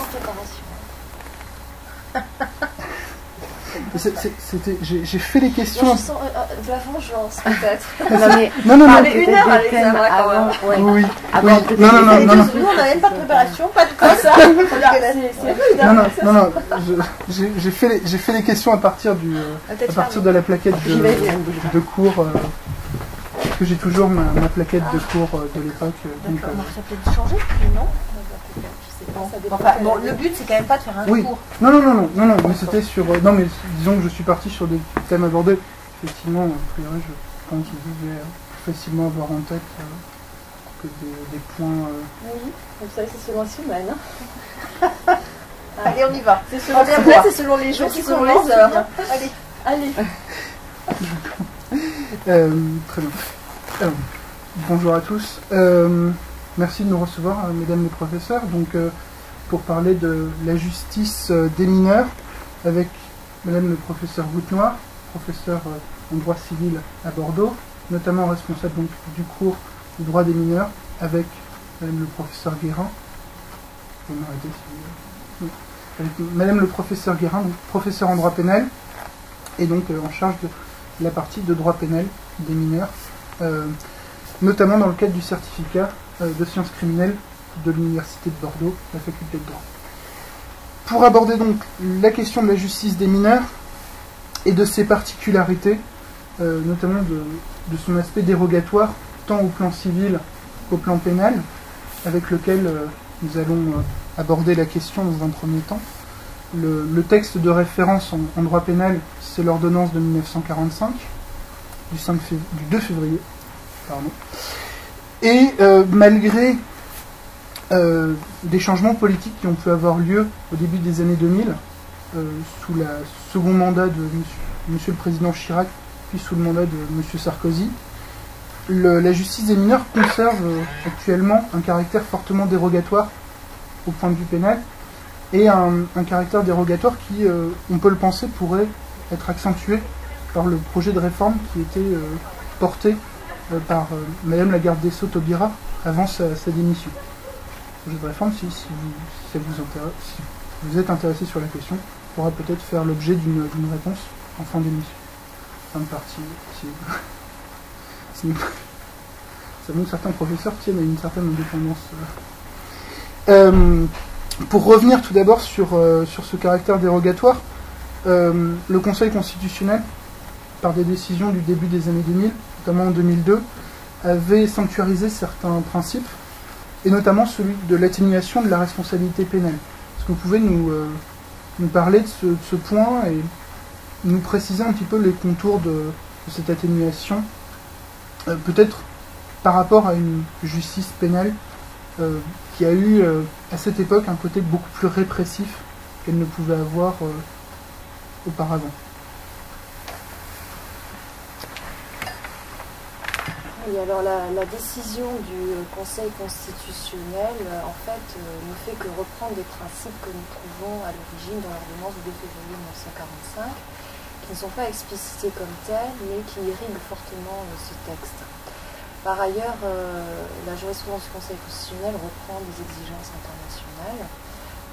préparation. J'ai fait les questions. Moi, je sens de la vengeance, peut-être. Non, Parler une heure avec Alexandra, quand même. Oui. Non. Nous, on n'a même pas de préparation, pas de quoi ça. Non. J'ai fait les questions à partir de la plaquette de cours. Que j'ai toujours ma plaquette de cours de l'époque. D'accord, ça peut être changé, non? Bon, le but c'est quand même pas de faire un cours. Non, mais c'était sur. Non, mais disons que je suis parti sur des thèmes abordés. Effectivement, a priori, je pense que vous pouvez facilement avoir en tête que des points. Oui, vous savez, c'est selon la semaine. Allez, on y va. C'est selon les jours, c'est selon les heures. Allez. Très bien. Alors, bonjour à tous. Merci de nous recevoir, mesdames les professeurs. Donc, pour parler de la justice des mineurs, avec madame le professeur Goutenoir, professeur en droit civil à Bordeaux, notamment responsable donc, du cours du droit des mineurs, avec madame le professeur Guérin. Vous pouvez m'arrêter si vous voulez. Avec madame le professeur Guérin, donc, professeur en droit pénal, et donc en charge de la partie de droit pénal des mineurs, notamment dans le cadre du certificat de sciences criminelles de l'Université de Bordeaux, la faculté de droit. Pour aborder donc la question de la justice des mineurs et de ses particularités, notamment de son aspect dérogatoire, tant au plan civil qu'au plan pénal, avec lequel nous allons aborder la question dans un premier temps. Le texte de référence en droit pénal, c'est l'ordonnance de 1945, du 2 février. Pardon. Et malgré des changements politiques qui ont pu avoir lieu au début des années 2000, sous le second mandat de monsieur le Président Chirac, puis sous le mandat de monsieur Sarkozy, la justice des mineurs conserve actuellement un caractère fortement dérogatoire au point de vue pénal, et un caractère dérogatoire qui, on peut le penser, pourrait être accentué par le projet de réforme qui était porté par Madame la garde des Sceaux Taubira avant sa démission. Le projet de réforme, si vous êtes intéressé sur la question, pourra peut-être faire l'objet d'une réponse en fin d'émission. Fin de partie. Ça montre que certains professeurs tiennent à une certaine indépendance. Pour revenir tout d'abord sur ce caractère dérogatoire, le Conseil constitutionnel, par des décisions du début des années 2000, notamment en 2002, avait sanctuarisé certains principes, et notamment celui de l'atténuation de la responsabilité pénale. Est-ce que vous pouvez nous parler de ce point et nous préciser un petit peu les contours de cette atténuation, peut-être par rapport à une justice pénale qui a eu à cette époque un côté beaucoup plus répressif qu'elle ne pouvait avoir auparavant. Oui, alors la décision du Conseil constitutionnel, en fait, ne fait que reprendre des principes que nous trouvons à l'origine dans l'ordonnance du 2 février 1945, qui ne sont pas explicités comme tels, mais qui irriguent fortement ce texte. Par ailleurs, la jurisprudence du Conseil constitutionnel reprend des exigences internationales,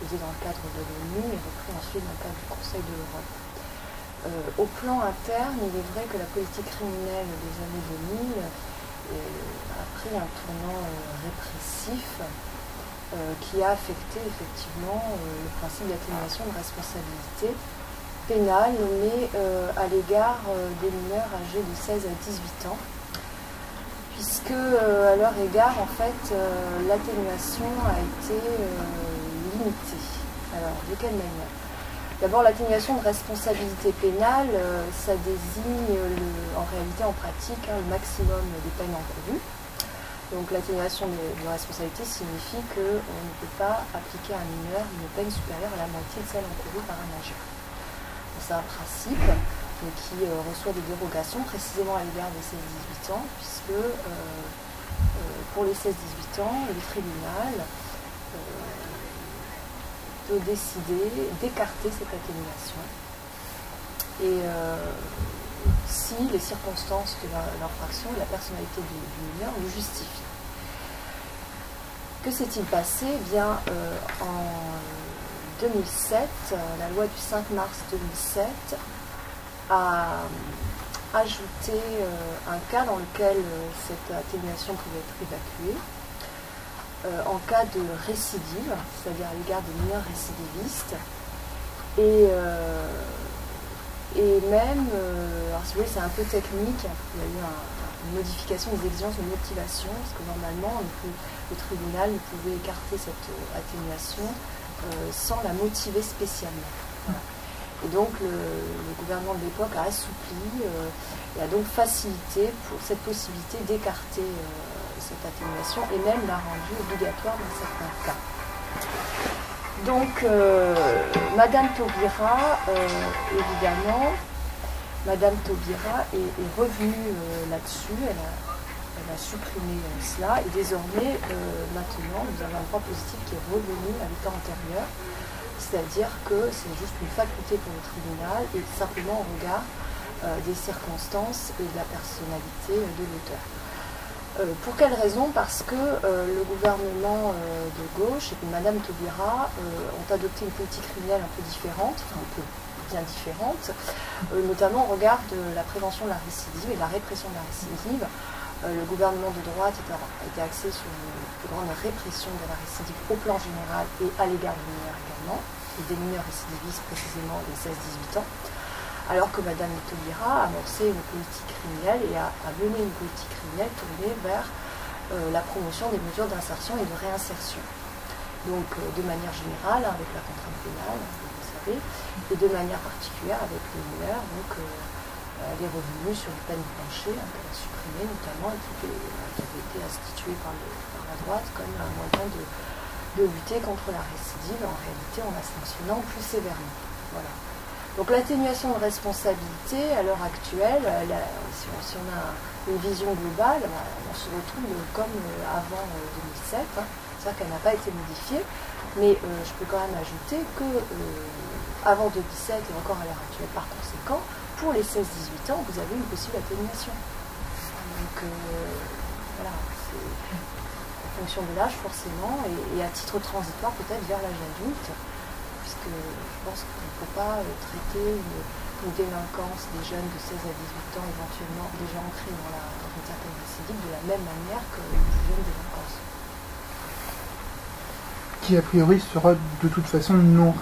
posées dans le cadre de l'ONU et reprises ensuite dans le cadre du Conseil de l'Europe. Au plan interne, il est vrai que la politique criminelle des années 2000 a pris un tournant répressif qui a affecté effectivement le principe d'atténuation de responsabilité pénale, mais à l'égard des mineurs âgés de 16 à 18 ans, puisque à leur égard, en fait, l'atténuation a été limitée. Alors, de quelle manière ? D'abord, l'atténuation de responsabilité pénale, ça désigne en réalité, en pratique, le maximum des peines encourues. Donc l'atténuation de responsabilité signifie qu'on ne peut pas appliquer à un mineur une peine supérieure à la moitié de celle encourue par un majeur. C'est un principe qui reçoit des dérogations précisément à l'égard des 16-18 ans, puisque pour les 16-18 ans, le tribunal peut décider d'écarter cette atténuation et si les circonstances de l'infraction et la personnalité du mineur le justifient. Que s'est-il passé ? Eh bien, 2007, la loi du 5 mars 2007 a ajouté un cas dans lequel cette atténuation pouvait être évacuée en cas de récidive, c'est-à-dire à l'égard des mineurs récidivistes, et même, alors si vous voulez, c'est un peu technique, il y a eu une modification des exigences de motivation, parce que normalement, le tribunal ne pouvait écarter cette atténuation sans la motiver spécialement. Voilà. Et donc, le gouvernement de l'époque a assoupli et a donc facilité pour cette possibilité d'écarter cette atténuation et même l'a rendue obligatoire dans certains cas. Donc, Madame Taubira, évidemment, Madame Taubira est revenue là-dessus, elle a supprimé cela, et désormais, maintenant, nous avons un droit positif qui est revenu à l'état antérieur, c'est-à-dire que c'est juste une faculté pour le tribunal, et simplement au regard des circonstances et de la personnalité de l'auteur. Pour quelle raison? Parce que le gouvernement de gauche et Madame Taubira ont adopté une politique criminelle un peu différente, enfin un peu bien différente, notamment au regard de la prévention de la récidive et de la répression de la récidive. Le gouvernement de droite a été axé sur une plus grande répression de la récidive au plan général et à l'égard des mineurs également, et des mineurs récidivistes précisément les 16-18 ans. Alors que Madame Taubira a amorcé une politique criminelle et a mené une politique criminelle tournée vers la promotion des mesures d'insertion et de réinsertion. Donc de manière générale, avec la contrainte pénale, vous le savez, et de manière particulière avec les mineurs, donc elle est revenue sur une peine plancher qu'elle a supprimée notamment et qui avait été instituée par la droite comme un moyen de lutter contre la récidive, en réalité en la sanctionnant plus sévèrement. Voilà. Donc l'atténuation de responsabilité, à l'heure actuelle, si on a une vision globale, on se retrouve comme avant 2007, c'est-à-dire qu'elle n'a pas été modifiée, mais je peux quand même ajouter que avant 2007 et encore à l'heure actuelle par conséquent, pour les 16-18 ans, vous avez une possible atténuation. Donc voilà, c'est en fonction de l'âge forcément, et à titre transitoire peut-être vers l'âge adulte, puisque je pense qu'il ne faut pas traiter une délinquance des jeunes de 16 à 18 ans éventuellement déjà ancrés dans une certaine récidive de la même manière qu'une plus jeune délinquance. Qui a priori sera de toute façon non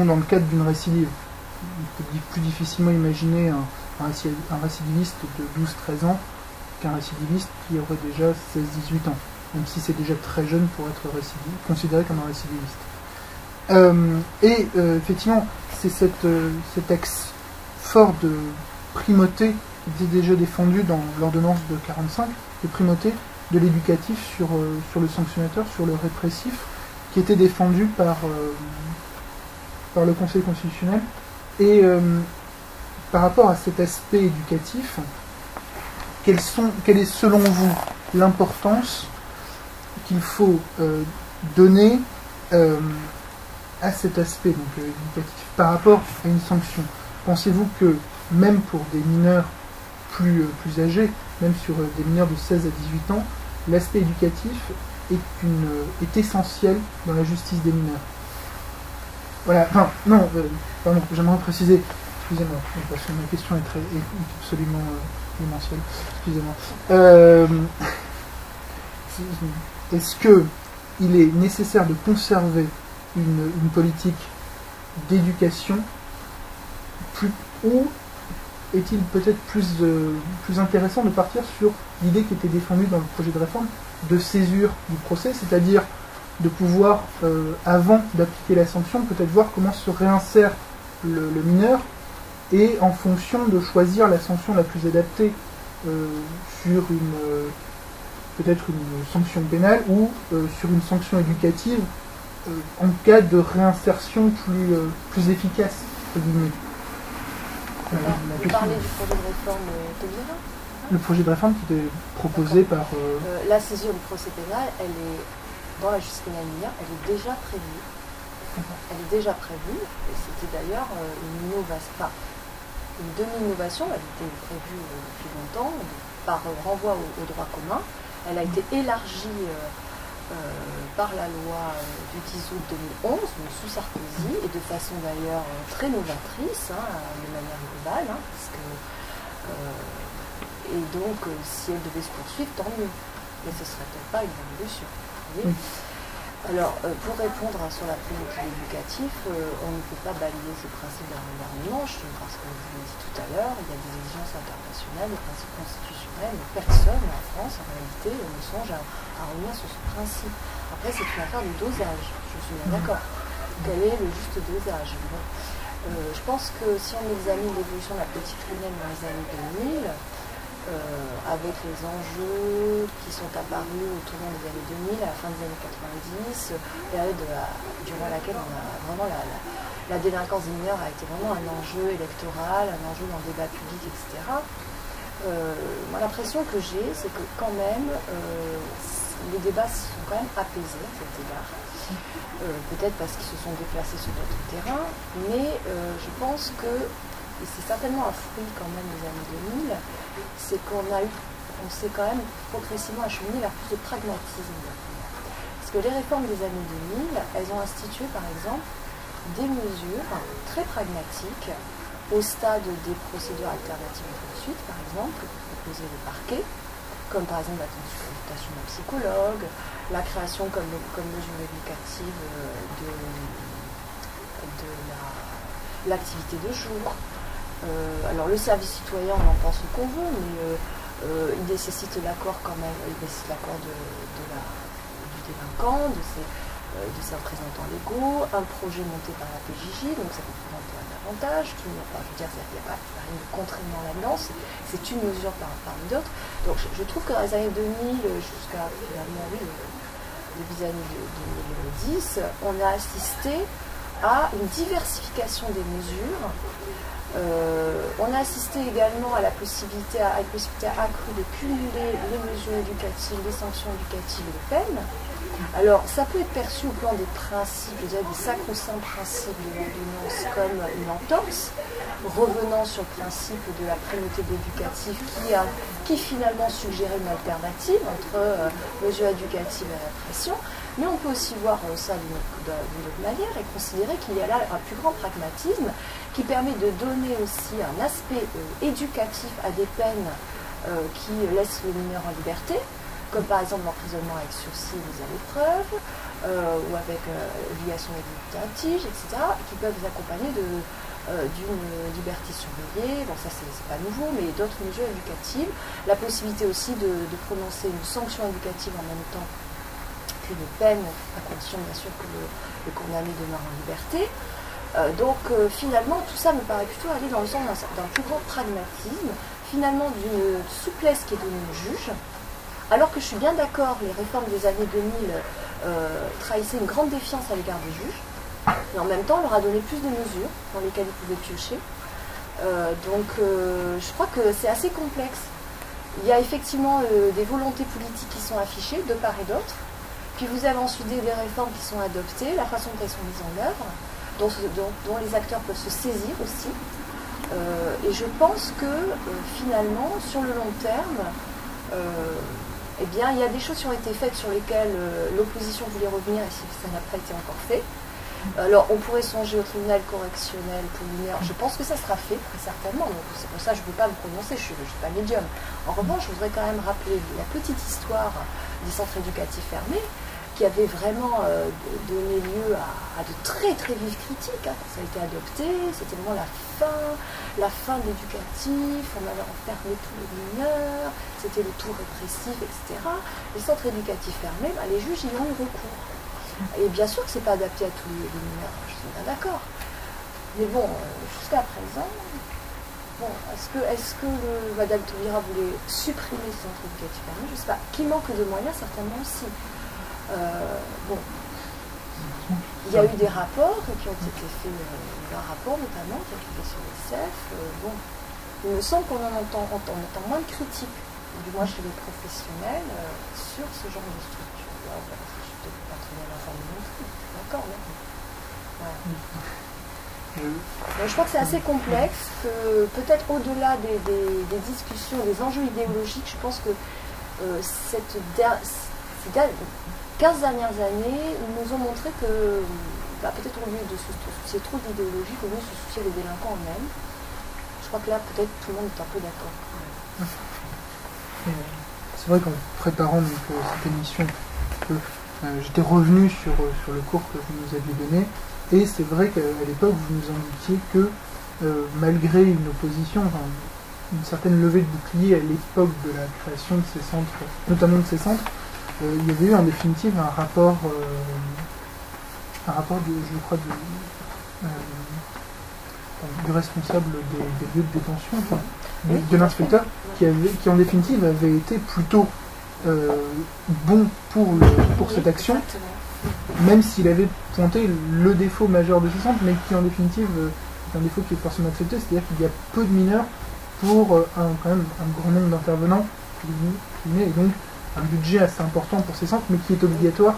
dans le cadre d'une récidive. On peut plus difficilement imaginer un récidiviste de 12-13 ans qu'un récidiviste qui aurait déjà 16-18 ans, même si c'est déjà très jeune pour être considéré comme un récidiviste. Effectivement, c'est cet axe fort de primauté qui était déjà défendu dans l'ordonnance de 45, de primauté de l'éducatif sur le sanctionnateur, sur le répressif, qui était défendu par le Conseil constitutionnel. Et par rapport à cet aspect éducatif, quelle est selon vous l'importance qu'il faut donner à cet aspect donc, éducatif par rapport à une sanction? Pensez-vous que même pour des mineurs plus âgés, même sur des mineurs de 16 à 18 ans, l'aspect éducatif est essentiel dans la justice des mineurs? Voilà, enfin, non, pardon, j'aimerais préciser, excusez-moi, parce que ma question est absolument démentielle, excusez-moi. Est-ce qu'il est nécessaire de conserver une politique d'éducation ou est-il peut-être plus intéressant de partir sur l'idée qui était défendue dans le projet de réforme de césure du procès, c'est-à-dire de pouvoir, avant d'appliquer la sanction, peut-être voir comment se réinsère le mineur et en fonction de choisir la sanction la plus adaptée sur peut-être une sanction pénale ou sur une sanction éducative en cas de réinsertion plus efficace, entre guillemets. Vous parlez du projet de réforme Taubira? Le projet de réforme qui était proposé par... La césure du procès pénal, elle est, dans la justice pénale mineure, elle est déjà prévue. Elle est déjà prévue, et c'était d'ailleurs une demi-innovation, elle était prévue depuis longtemps, par renvoi au droit commun. Elle a été élargie par la loi du 10 août 2011, donc sous Sarkozy, et de façon d'ailleurs très novatrice, de manière globale, et donc si elle devait se poursuivre, tant mieux. Mais ce ne serait peut-être pas une révolution. Vous voyez ? Alors, pour répondre sur la primauté éducative, on ne peut pas balayer ce principe d'un revers de manche, parce que, je l'ai dit tout à l'heure, il y a des exigences internationales, des principes constitutionnels, mais personne en France, en réalité, ne songe à revenir sur ce principe. Après, c'est une affaire de dosage, je suis bien d'accord. Quel est le juste dosage? Bon. Je pense que si on examine l'évolution de la politique criminelle dans les années 2000, avec les enjeux qui sont apparus au tournant des années 2000, à la fin des années 90, période durant laquelle on a vraiment la délinquance des mineurs a été vraiment un enjeu électoral, un enjeu dans le débat public, etc. Moi, l'impression que j'ai, c'est que quand même, les débats sont quand même apaisés à cet égard. Peut-être parce qu'ils se sont déplacés sur d'autres terrains, mais je pense que, et c'est certainement un fruit quand même des années 2000, c'est qu'on s'est quand même progressivement acheminé vers plus de pragmatisme. Parce que les réformes des années 2000, elles ont institué par exemple des mesures très pragmatiques au stade des procédures alternatives de poursuite, par exemple, que proposait le parquet, comme par exemple la consultation d'un psychologue, la création comme mesure éducative de l'activité de jour. Alors le service citoyen, on en pense ce qu'on veut, mais il nécessite l'accord quand même, il nécessite l'accord du délinquant, de ses représentants légaux, un projet monté par la PJJ, donc ça peut présenter un avantage, je veux dire, il n'y a pas rien de contraignant là-dedans, c'est une mesure parmi d'autres. Donc je trouve que dans les années 2000, jusqu'à finalement, oui, début des années 2010, on a assisté à une diversification des mesures. On a assisté également à une possibilité accrue de cumuler les mesures éducatives, les sanctions éducatives et les peines. Alors, ça peut être perçu au plan des principes, je dirais des sacro-saints principes de l'ordonnance comme une entorse, revenant sur le principe de la primauté de l'éducatif qui finalement suggérait une alternative entre mesures éducatives et répression. Mais on peut aussi voir ça d'une autre manière et considérer qu'il y a là un plus grand pragmatisme qui permet de donner aussi un aspect éducatif à des peines qui laissent le mineur en liberté, comme par exemple l'emprisonnement avec sursis mis à l'épreuve, ou avec obligation éducative, etc., qui peuvent accompagner d'une liberté surveillée. Bon, ça c'est pas nouveau, mais d'autres mesures éducatives. La possibilité aussi de prononcer une sanction éducative en même temps qu'une peine, à condition bien sûr que le condamné demeure en liberté. Donc finalement, tout ça me paraît plutôt aller dans le sens d'un plus grand pragmatisme, finalement d'une souplesse qui est donnée au juge. Alors que je suis bien d'accord, les réformes des années 2000 trahissaient une grande défiance à l'égard des juges, mais en même temps, on leur a donné plus de mesures dans lesquelles ils pouvaient piocher. Donc je crois que c'est assez complexe. Il y a effectivement des volontés politiques qui sont affichées de part et d'autre, puis vous avez ensuite des réformes qui sont adoptées, la façon dont elles sont mises en œuvre, dont les acteurs peuvent se saisir aussi. Et je pense que finalement, sur le long terme, eh bien, il y a des choses qui ont été faites sur lesquelles l'opposition voulait revenir et ça n'a pas été encore fait. Alors, on pourrait songer au tribunal correctionnel pour mineurs. Je pense que ça sera fait, très certainement. Donc, c'est pour ça que je ne peux pas me prononcer, je ne suis pas médium. En revanche, je voudrais quand même rappeler la petite histoire des centres éducatifs fermés, qui avait vraiment donné lieu à de très très vives critiques. Ça a été adopté, c'était vraiment la fin de l'éducatif, on avait enfermé tous les mineurs, c'était le tout répressif, etc. Les centres éducatifs fermés, les juges y ont eu recours. Et bien sûr que ce n'est pas adapté à tous les mineurs, je suis bien d'accord. Mais bon, jusqu'à présent, est-ce que Madame Taubira voulait supprimer les centres éducatifs fermés? Je ne sais pas. Qui manque de moyens, certainement aussi. Bon, il y a eu des rapports qui ont été faits, un rapport notamment qui a été fait sur l'ISF. Bon, il me semble qu'on entend moins de critiques, du moins chez les professionnels, sur ce genre de structure. Là, je ne suis peut-être pas très bien informée non plus. D'accord, non. Ouais. Donc, je crois que c'est assez complexe, que peut-être au-delà des discussions, des enjeux idéologiques, je pense que 15 dernières années nous ont montré que, peut-être au lieu de se soucier trop de l'idéologie, au lieu de se soucier des délinquants eux-mêmes. Je crois que là, peut-être tout le monde est un peu d'accord. C'est vrai qu'en préparant cette émission, j'étais revenu sur le cours que vous nous aviez donné, et c'est vrai qu'à l'époque, vous nous indiquiez que malgré une opposition, une certaine levée de bouclier à l'époque de la création de ces centres, notamment de ces centres, il y avait eu en définitive un rapport je crois, du responsable des lieux de détention, de l'inspecteur, qui en définitive avait été plutôt bon pour cette action, même s'il avait pointé le défaut majeur de ces centres, mais qui en définitive est un défaut qui est forcément accepté, c'est-à-dire qu'il y a peu de mineurs pour quand même un grand nombre d'intervenants, et donc un budget assez important pour ces centres, mais qui est obligatoire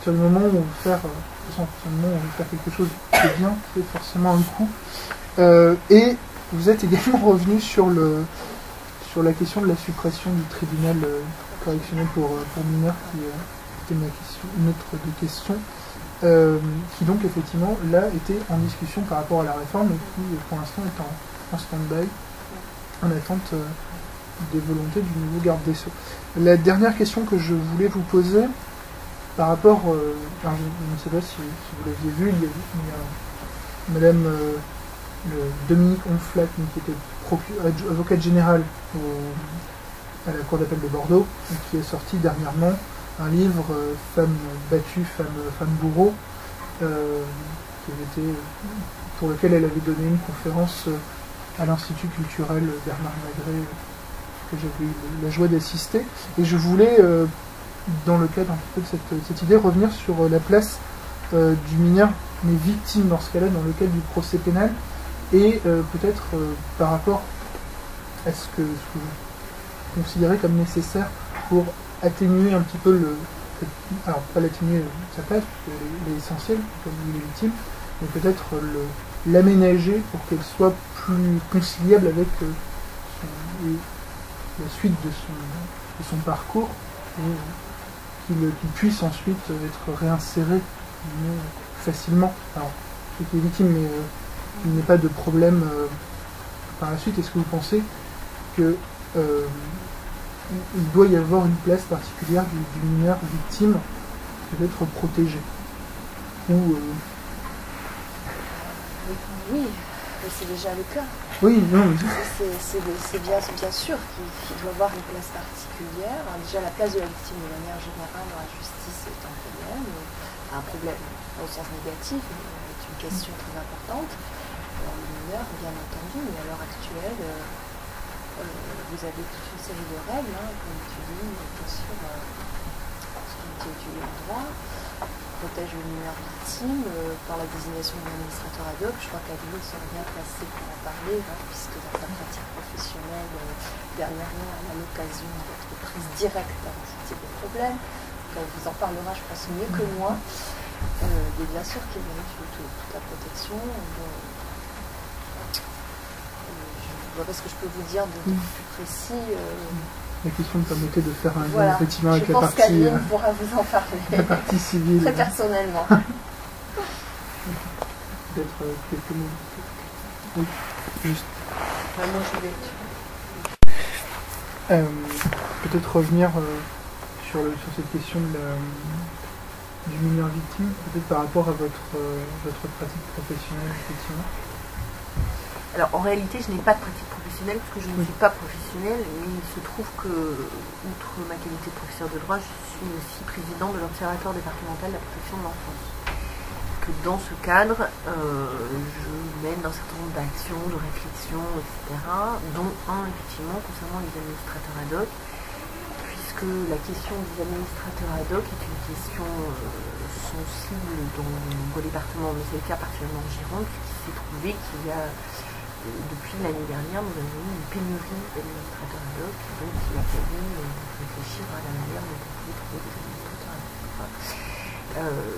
sur le moment où on veut faire, quelque chose qui est bien, c'est forcément un coût. Et vous êtes également revenu sur la question de la suppression du tribunal correctionnel pour mineurs, qui était une autre des questions, qui donc effectivement là était en discussion par rapport à la réforme et qui pour l'instant est en stand-by, en attente des volontés du nouveau garde des Sceaux. La dernière question que je voulais vous poser, par rapport, je ne sais pas si vous l'aviez vu, il y a Madame Dominique Onflat, qui était avocate générale à la Cour d'appel de Bordeaux, et qui a sorti dernièrement un livre, Femmes battues, femmes bourreaux, pour lequel elle avait donné une conférence à l'Institut culturel Bernard Magré, que j'avais eu la joie d'assister. Et je voulais, dans le cadre de cette idée, revenir sur la place du mineur, mais victime dans ce cas-là, dans le cadre du procès pénal, et peut-être par rapport à ce que vous considérez comme nécessaire pour atténuer un petit peu alors pas l'atténuer sa place, parce qu'elle est essentielle, comme il est victime, mais peut-être l'aménager pour qu'elle soit plus conciliable avec la suite de son parcours, et qu'il puisse ensuite être réinséré facilement. Alors, celui qui est victime, mais qu'il n'ait pas de problème par la suite. Est-ce que vous pensez que il doit y avoir une place particulière du mineur victime qui doit être protégé, ou Oui, mais c'est déjà le cas. Oui, non. C'est bien sûr qu'il doit avoir une place particulière. Alors, déjà, la place de la victime de manière générale dans la justice est un problème au sens négatif, mais est une question très importante. Alors, le mineur, bien entendu, mais à l'heure actuelle, vous avez toute une série de règles, comme tu dis, bien sûr, qui étudient le droit, protège le mineur victime par la désignation d'un administrateur ad hoc. Je crois qu'Adeline sera bien placée pour en parler, puisque dans sa pratique professionnelle, dernièrement, elle a l'occasion d'être prise directe dans ce type de problème. Donc, elle vous en parlera, je pense, mieux que moi. Mais bien sûr qu'il mérite toute la protection. Je vois pas ce que je peux vous dire de plus précis. La question me permettait de faire un lien effectivement avec la partie. Je pense qu'Adeline pourra vous en parler. La partie civile. Très personnellement. Peut-être quelques mots. Oui, juste. Moi, je vais. Peut-être revenir sur cette question du mineur victime, peut-être par rapport à votre pratique professionnelle, effectivement. Alors en réalité, je n'ai pas de pratique professionnelle parce que je ne suis pas professionnelle, mais il se trouve que, outre ma qualité de professeur de droit, je suis aussi président de l'Observatoire départemental de la protection de l'enfance. Que dans ce cadre, je mène un certain nombre d'actions, de réflexions, etc., dont un effectivement concernant les administrateurs ad hoc, puisque la question des administrateurs ad hoc est une question sensible dans mon département, mais c'est le cas particulièrement en Gironde, puisqu'il s'est trouvé qu'il y a depuis l'année dernière, nous avons eu une pénurie d'administrateurs ad hoc, donc il a fallu réfléchir à la manière dont on pouvait trouver des administrateurs ad hoc.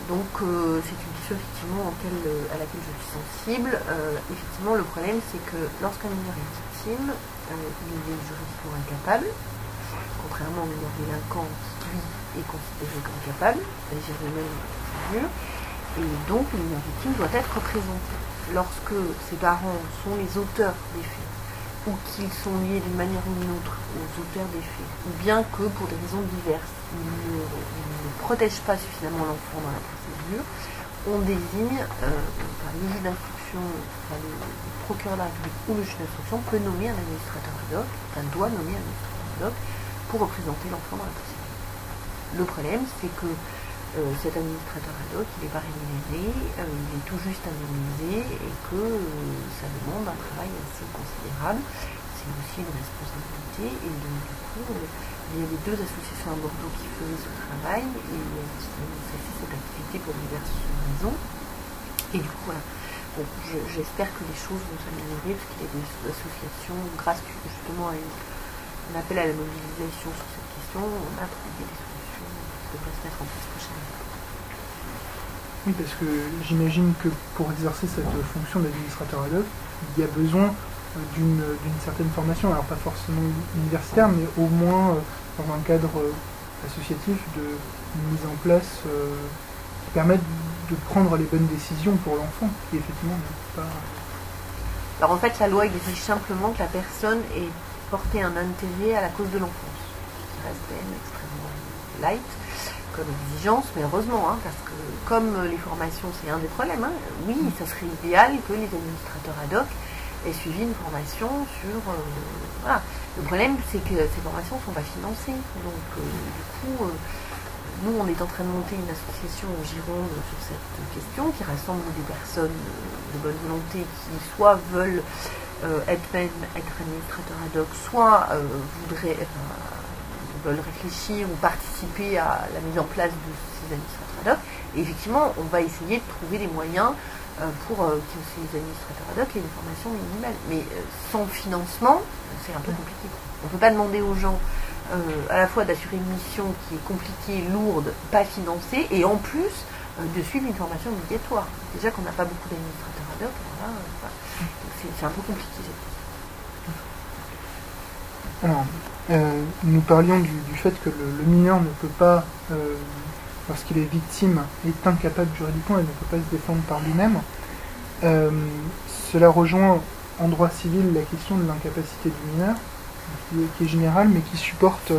Donc c'est une question effectivement à laquelle je suis sensible. Effectivement, le problème c'est que lorsqu'un mineur est victime, il est juridiquement incapable, contrairement au mineur délinquant qui lui est considéré comme capable d'agir lui-même dans la procédure, et donc le mineur victime doit être représenté. Lorsque ses parents sont les auteurs des faits, ou qu'ils sont liés d'une manière ou d'une autre aux auteurs des faits, ou bien que pour des raisons diverses, ils ne protègent pas suffisamment l'enfant dans la procédure, on désigne, le juge d'instruction, le procureur de la République ou le juge d'instruction peut nommer un administrateur ad hoc, doit nommer un administrateur ad hoc pour représenter l'enfant dans la procédure. Le problème, c'est que cet administrateur ad hoc, il n'est pas rémunéré, il est tout juste indemnisé et que ça demande un travail assez considérable. C'est aussi une responsabilité et donc du coup, il y a les deux associations à Bordeaux qui faisaient ce travail et ça fait cette activité pour diverses raisons. Et du coup, voilà. Bon, j'espère que les choses vont s'améliorer parce qu'il y a des associations, grâce justement à un appel à la mobilisation sur cette question, on a trouvé des solutions qui devraient se mettre en place prochainement. Oui, parce que j'imagine que pour exercer cette fonction d'administrateur ad hoc, il y a besoin d'une certaine formation, alors pas forcément universitaire, mais au moins dans un cadre associatif de mise en place qui permette de prendre les bonnes décisions pour l'enfant, qui effectivement n'est pas... Alors en fait, la loi exige simplement que la personne ait porté un intérêt à la cause de l'enfance, qui reste quand même extrêmement light comme exigence, mais heureusement, parce que comme les formations, c'est un des problèmes, oui, ça serait idéal que les administrateurs ad hoc aient suivi une formation sur... voilà. Le problème, c'est que ces formations ne sont pas financées. Donc, du coup, nous, on est en train de monter une association au Gironde sur cette question qui rassemble des personnes de bonne volonté qui soit veulent être administrateurs ad hoc, soit veulent réfléchir ou participer à la mise en place de ces administrateurs ad hoc. Et effectivement, on va essayer de trouver des moyens pour que ces administrateurs ad hoc aient une formation minimale. Mais sans financement, c'est un peu compliqué. On ne peut pas demander aux gens à la fois d'assurer une mission qui est compliquée, lourde, pas financée, et en plus de suivre une formation obligatoire. Déjà qu'on n'a pas beaucoup d'administrateurs ad hoc, alors là, c'est un peu compliqué cette question. Alors, nous parlions du fait que le mineur ne peut pas, lorsqu'il est victime, est incapable juridiquement et ne peut pas se défendre par lui-même. Cela rejoint en droit civil la question de l'incapacité du mineur, qui est générale, mais qui supporte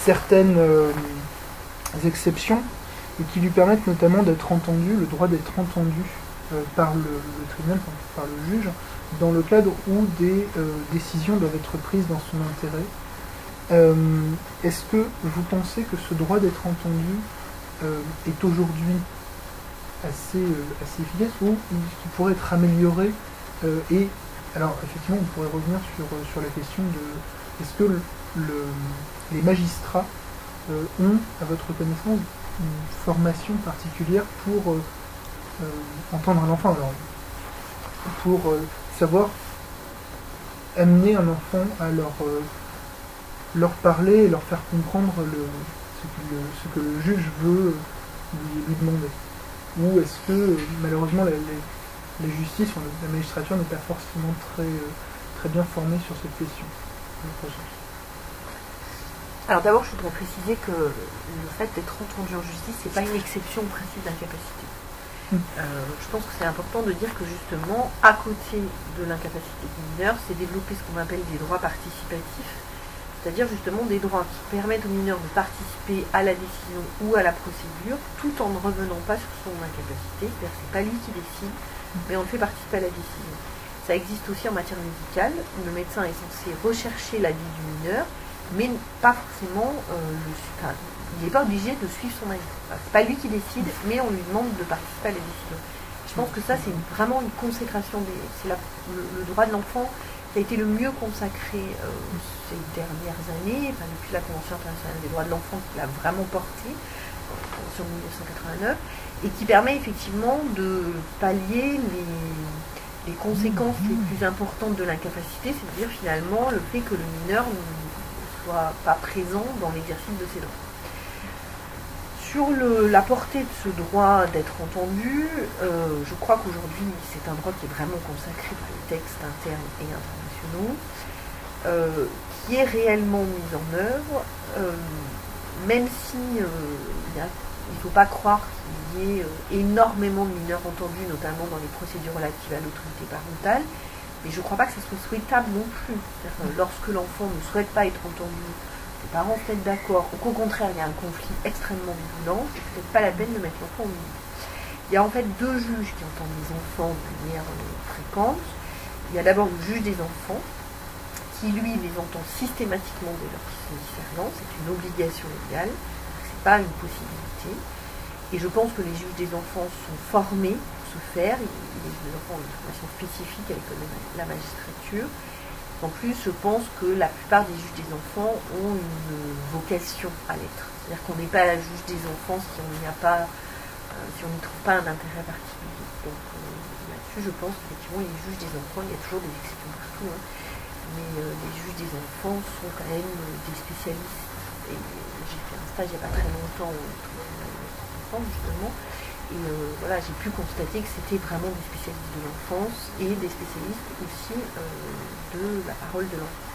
certaines exceptions et qui lui permettent notamment d'être entendu, le droit d'être entendu par le tribunal, par le juge, dans le cadre où des décisions doivent être prises dans son intérêt. Est-ce que vous pensez que ce droit d'être entendu est aujourd'hui assez efficace ou qui pourrait être amélioré et alors effectivement on pourrait revenir sur la question de est-ce que les magistrats ont à votre connaissance une formation particulière pour entendre un enfant, alors pour savoir amener un enfant à leur parler et leur faire comprendre ce que le juge veut lui demander. Ou est-ce que malheureusement la justice ou la magistrature n'est pas forcément très bien formée sur cette question? Alors d'abord, je voudrais préciser que le fait d'être entendu en justice, c'est pas une exception au principe d'incapacité. Je pense que c'est important de dire que justement, à côté de l'incapacité du mineur, c'est développer ce qu'on appelle des droits participatifs, c'est-à-dire justement des droits qui permettent au mineur de participer à la décision ou à la procédure, tout en ne revenant pas sur son incapacité, c'est-à-dire que c'est pas lui qui décide, mais on le fait participer à la décision. Ça existe aussi en matière médicale, où le médecin est censé rechercher l'avis du mineur, mais pas forcément, il n'est pas obligé de suivre son avis. C'est pas lui qui décide, mais on lui demande de participer à la décision. Je pense que ça, c'est vraiment une consécration c'est le droit de l'enfant qui a été le mieux consacré ces dernières années, depuis la Convention internationale des droits de l'enfant qui l'a vraiment porté, en 1989, et qui permet effectivement de pallier les conséquences les plus importantes de l'incapacité, c'est-à-dire finalement le fait que le mineur ne soit pas présent dans l'exercice de ses droits. Sur la portée de ce droit d'être entendu, je crois qu'aujourd'hui c'est un droit qui est vraiment consacré par les textes internes et internationaux, qui est réellement mis en œuvre. même si il ne faut pas croire qu'il y ait énormément de mineurs entendus, notamment dans les procédures relatives à l'autorité parentale, mais je ne crois pas que ce soit souhaitable non plus. Lorsque l'enfant ne souhaite pas être entendu, les parents se mettent d'accord, ou qu'au contraire il y a un conflit extrêmement virulent, c'est peut-être pas la peine de mettre l'enfant au milieu. Il y a en fait deux juges qui entendent les enfants de manière fréquente. Il y a d'abord le juge des enfants, qui lui les entend systématiquement dès lors qu'ils sont discernants, c'est une obligation légale, c'est pas une possibilité. Et je pense que les juges des enfants sont formés pour ce faire, les enfants ont une formation spécifique à l'école de la magistrature. En plus, je pense que la plupart des juges des enfants ont une vocation à l'être. C'est-à-dire qu'on n'est pas la juge des enfants si on n'y a pas, si on n'y trouve pas un intérêt particulier. Donc là-dessus, je pense qu'effectivement, les juges des enfants, il y a toujours des exceptions partout, hein, mais les juges des enfants sont quand même des spécialistes. Et j'ai fait un stage il n'y a pas très longtemps au tribunal des enfants, justement. Et voilà, j'ai pu constater que c'était vraiment des spécialistes de l'enfance et des spécialistes aussi de la parole de l'enfant.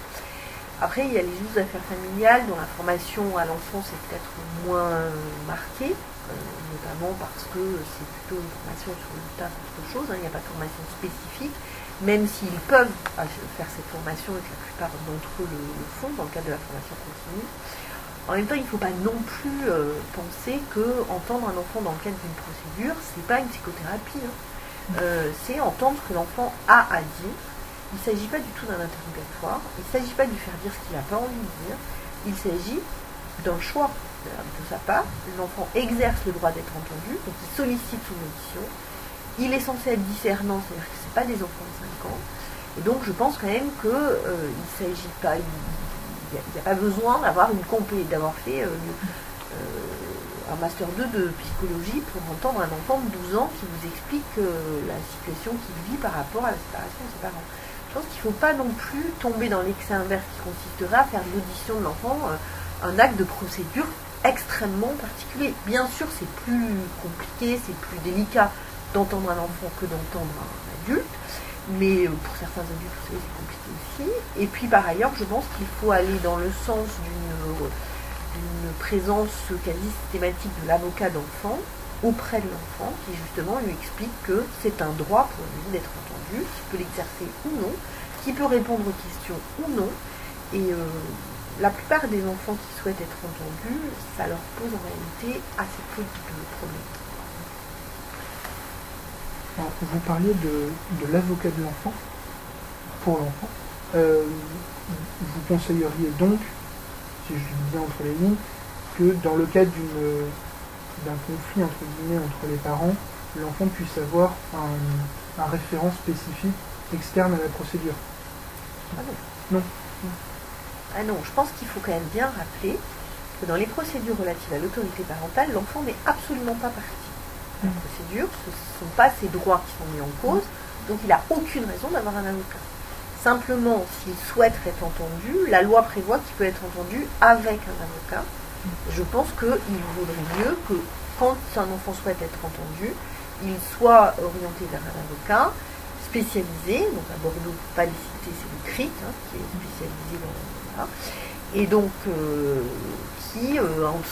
Après, il y a les juges d'affaires familiales dont la formation à l'enfance est peut-être moins marquée, notamment parce que c'est plutôt une formation sur le tas qu'autre chose, hein, il n'y a pas de formation spécifique, même s'ils peuvent faire cette formation et que la plupart d'entre eux le font dans le cadre de la formation continue. En même temps, il ne faut pas non plus penser qu'entendre un enfant dans le cadre d'une procédure, c'est pas une psychothérapie. Hein. C'est entendre ce que l'enfant a à dire. Il ne s'agit pas du tout d'un interrogatoire. Il ne s'agit pas de lui faire dire ce qu'il n'a pas envie de dire. Il s'agit d'un choix de sa part. L'enfant exerce le droit d'être entendu, donc il sollicite son audition. Il est censé être discernant, c'est-à-dire que ce n'est pas des enfants de 5 ans. Et donc, je pense quand même qu'il ne s'agit pas... Il n'y a pas besoin d'avoir d'avoir fait un master 2 de psychologie pour entendre un enfant de 12 ans qui vous explique la situation qu'il vit par rapport à la séparation de ses parents. Je pense qu'il ne faut pas non plus tomber dans l'excès inverse qui consisterait à faire de l'audition de l'enfant un acte de procédure extrêmement particulier. Bien sûr, c'est plus compliqué, c'est plus délicat d'entendre un enfant que d'entendre un adulte. Mais pour certains adultes, vous savez, c'est compliqué aussi. Et puis par ailleurs, je pense qu'il faut aller dans le sens d'une présence quasi systématique de l'avocat d'enfant auprès de l'enfant, qui justement lui explique que c'est un droit pour lui d'être entendu, qu'il peut l'exercer ou non, qu'il peut répondre aux questions ou non. Et la plupart des enfants qui souhaitent être entendus, ça leur pose en réalité assez peu de problèmes. Alors, vous parliez de l'avocat de l'enfant, pour l'enfant. Vous conseilleriez donc, si je lis bien entre les lignes, que dans le cadre d'un conflit entre guillemets entre les parents, l'enfant puisse avoir un référent spécifique externe à la procédure. Ah non. Non. Ah non, je pense qu'il faut quand même bien rappeler que dans les procédures relatives à l'autorité parentale, l'enfant n'est absolument pas partie. La procédure, ce ne sont pas ses droits qui sont mis en cause, donc il n'a aucune raison d'avoir un avocat. Simplement, s'il souhaite être entendu, la loi prévoit qu'il peut être entendu avec un avocat. Je pense qu'il vaudrait mieux que quand un enfant souhaite être entendu, il soit orienté vers un avocat spécialisé, donc à Bordeaux, pour ne pas les citer, c'est le CRIT, hein, qui est spécialisé dans et donc qui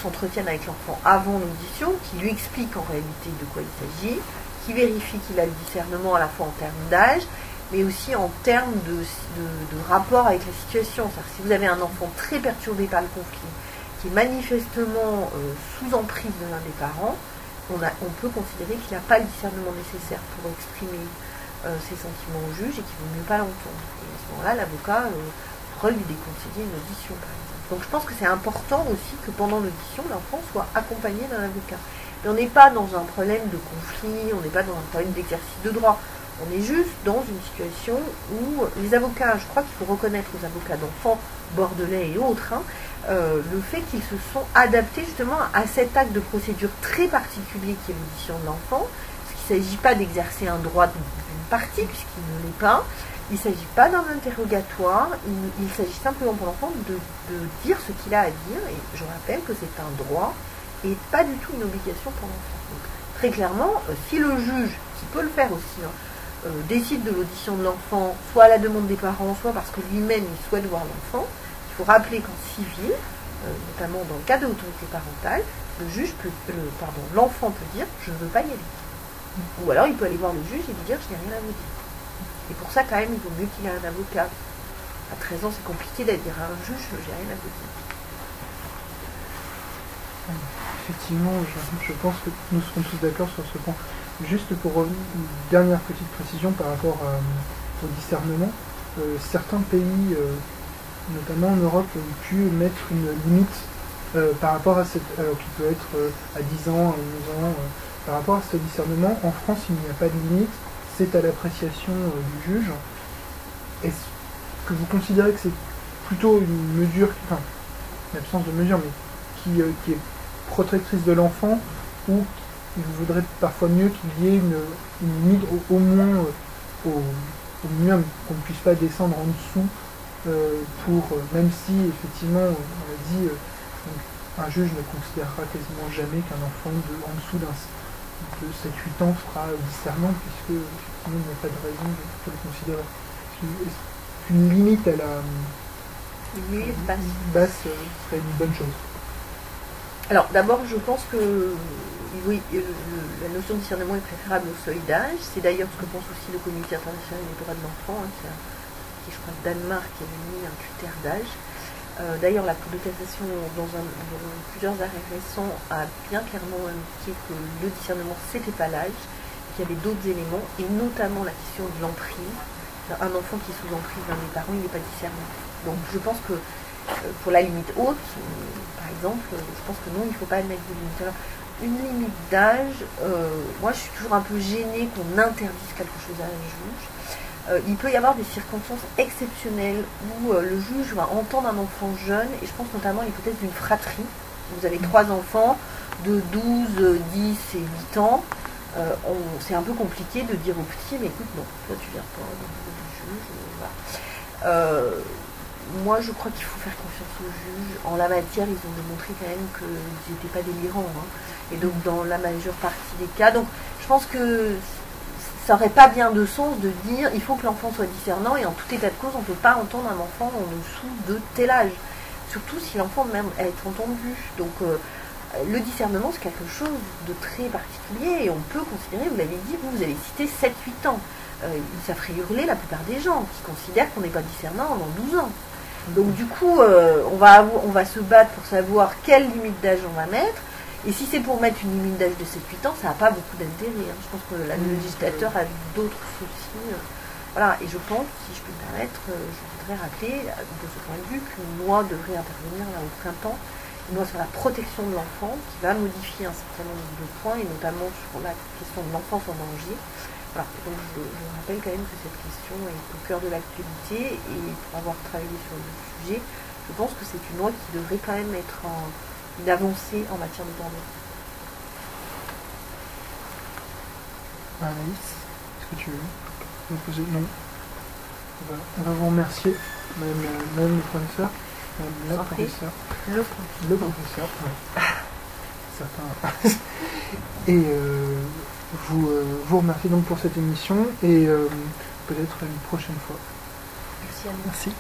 s'entretiennent avec l'enfant avant l'audition, qui lui explique en réalité de quoi il s'agit, qui vérifie qu'il a le discernement à la fois en termes d'âge, mais aussi en termes de rapport avec la situation. C'est-à-dire, si vous avez un enfant très perturbé par le conflit, qui est manifestement sous emprise de l'un des parents, on peut considérer qu'il n'a pas le discernement nécessaire pour exprimer ses sentiments au juge et qu'il vaut mieux pas l'entendre. Et à ce moment-là, l'avocat pourra lui déconseiller une audition, par exemple. Donc je pense que c'est important aussi que pendant l'audition, l'enfant soit accompagné d'un avocat. Mais on n'est pas dans un problème de conflit, on n'est pas dans un problème d'exercice de droit. On est juste dans une situation où les avocats, je crois qu'il faut reconnaître aux avocats d'enfants, bordelais et autres, hein, le fait qu'ils se sont adaptés justement à cet acte de procédure très particulier qui est l'audition de l'enfant, parce qu'il ne s'agit pas d'exercer un droit d'une partie, puisqu'il ne l'est pas. Il ne s'agit pas d'un interrogatoire, il s'agit simplement pour l'enfant de dire ce qu'il a à dire, et je rappelle que c'est un droit et pas du tout une obligation pour l'enfant. Donc, très clairement, si le juge, qui peut le faire aussi, hein, décide de l'audition de l'enfant, soit à la demande des parents, soit parce que lui-même il souhaite voir l'enfant, il faut rappeler qu'en civil, notamment dans le cas de l'autorité parentale, l'enfant peut dire je ne veux pas y aller. Ou alors il peut aller voir le juge et lui dire je n'ai rien à vous dire. Et pour ça quand même il vaut mieux qu'il ait un avocat. À 13 ans c'est compliqué d'aller dire à un juge j'ai rien à vous dire. Effectivement, je pense que nous serons tous d'accord sur ce point. Juste pour revenir, une dernière petite précision par rapport au discernement. Certains pays, notamment en Europe, ont pu mettre une limite par rapport à cette, qui peut être à 10 ans, à 11 ans, par rapport à ce discernement. En France, il n'y a pas de limite, c'est à l'appréciation du juge. Est-ce que vous considérez que c'est plutôt une mesure, enfin, l'absence de mesure, mais qui est protectrice de l'enfant, ou il vaudrait parfois mieux qu'il y ait une limite au moins au minimum, qu'on ne puisse pas descendre en dessous pour, même si effectivement on l'a dit, un juge ne considérera quasiment jamais qu'un enfant en dessous de 7-8 ans sera discernant, puisque effectivement il n'y a pas de raison de le considérer. Une limite à la basse serait une bonne chose. Alors d'abord je pense que oui, la notion de discernement est préférable au seuil d'âge. C'est d'ailleurs ce que pense aussi le Comité international des droits de l'enfant, qui je crois que Danemark qui avait mis un critère d'âge. D'ailleurs la Cour de cassation dans plusieurs arrêts récents a bien clairement indiqué que le discernement c'était pas l'âge, qu'il y avait d'autres éléments, et notamment la question de l'emprise. Un enfant qui est sous emprise d'un des parents, il n'est pas discernement. Donc je pense que pour la limite haute, par exemple, je pense que non, il ne faut pas mettre de limite. Alors, une limite d'âge, moi je suis toujours un peu gênée qu'on interdise quelque chose à un juge. Il peut y avoir des circonstances exceptionnelles où le juge va entendre un enfant jeune, et je pense notamment à l'hypothèse d'une fratrie. Vous avez 3 enfants de 12, 10 et 8 ans. C'est un peu compliqué de dire au petit, mais écoute, non, toi tu viens pas dans le juge. Voilà. Moi, je crois qu'il faut faire confiance aux juges. En la matière, ils ont démontré quand même qu'ils n'étaient pas délirants. Et donc, dans la majeure partie des cas. Donc, je pense que ça n'aurait pas bien de sens de dire il faut que l'enfant soit discernant, et en tout état de cause, on ne peut pas entendre un enfant en dessous de tel âge. Surtout si l'enfant même a été entendu. Donc, le discernement, c'est quelque chose de très particulier. Et on peut considérer, vous l'avez dit, vous avez cité 7-8 ans. Ça ferait hurler la plupart des gens qui considèrent qu'on n'est pas discernant dans 12 ans. Donc du coup, on va se battre pour savoir quelle limite d'âge on va mettre. Et si c'est pour mettre une limite d'âge de 7-8 ans, ça n'a pas beaucoup d'intérêt. Je pense que le législateur a d'autres soucis. Voilà. Et je pense, si je peux me permettre, je voudrais rappeler de ce point de vue qu'une loi devrait intervenir là au printemps, une loi sur la protection de l'enfant qui va modifier un certain nombre de points, et notamment sur la question de l'enfance en danger. Voilà. Donc je rappelle quand même que cette question est au cœur de l'actualité, et pour avoir travaillé sur le sujet, je pense que c'est une loi qui devrait quand même être une avancée en matière de droit de l'enfant. Anaïs, est-ce que tu veux me poser? Non. On va vous remercier, madame le professeur. Madame la professeure. Le professeur. Ouais. Certains. Et vous remercie donc pour cette émission, et peut-être une prochaine fois. Merci à vous. Merci.